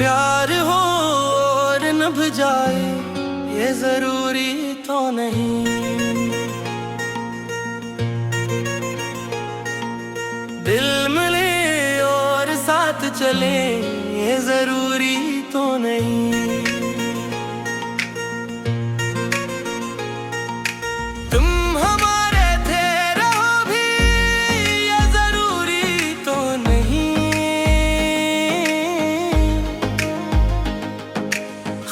प्यार हो और नभ जाए ये जरूरी तो नहीं। दिल मिले और साथ चले ये जरूरी तो नहीं। तुम हमारे थे रहो भी ये जरूरी तो नहीं।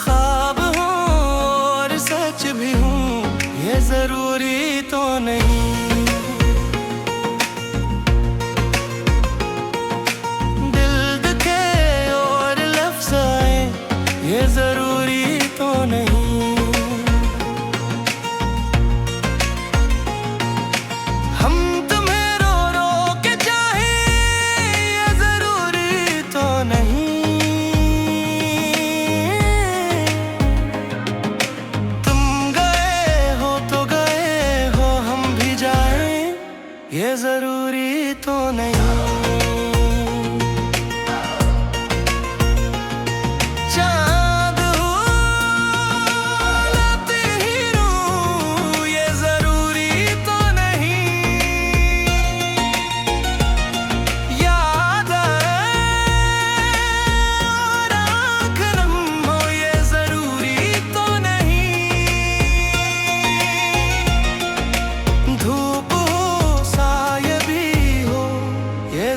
ख्वाब हो और सच भी हूँ ये जरूरी तो नहीं। ये जरूरी तो नहीं। हम तुम्हें रो रो के चाहें ये जरूरी तो नहीं। तुम गए हो तो गए हो, हम भी जाएं ये जरूरी तो नहीं।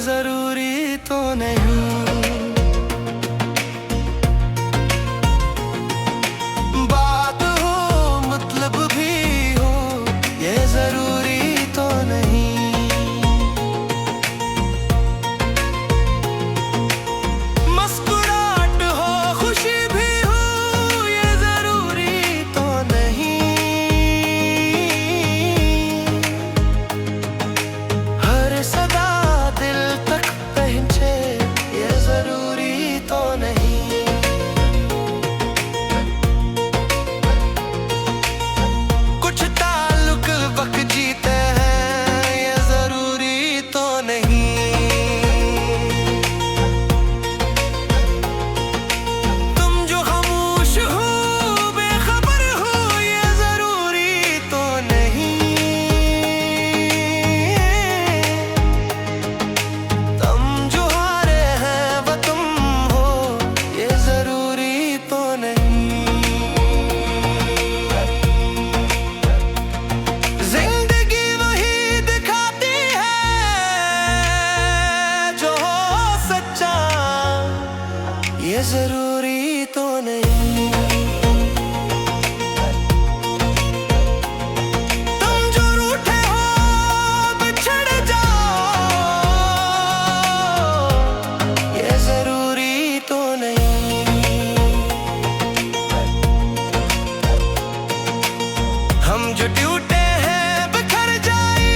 जरूरी तो नहीं। बात हो मतलब भी हो ये जरूरी तो नहीं। मुस्कुराहट हो खुशी भी हो ये जरूरी तो नहीं। हर सदा ये जरूरी तो नहीं। तुम जो रूठे हो बिछड़ जाओ ये जरूरी तो नहीं। हम जो टूटे हैं बिखर जाए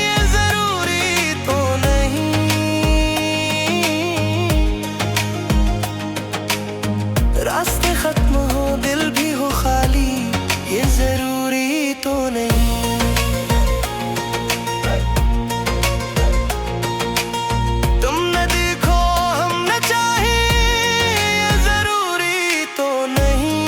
ये जरूरी तो नहीं। रास्ते खत्म हो दिल भी हो खाली ये जरूरी तो नहीं। तुम न देखो हम न चाहें ये जरूरी तो नहीं।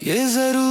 ये जरूरी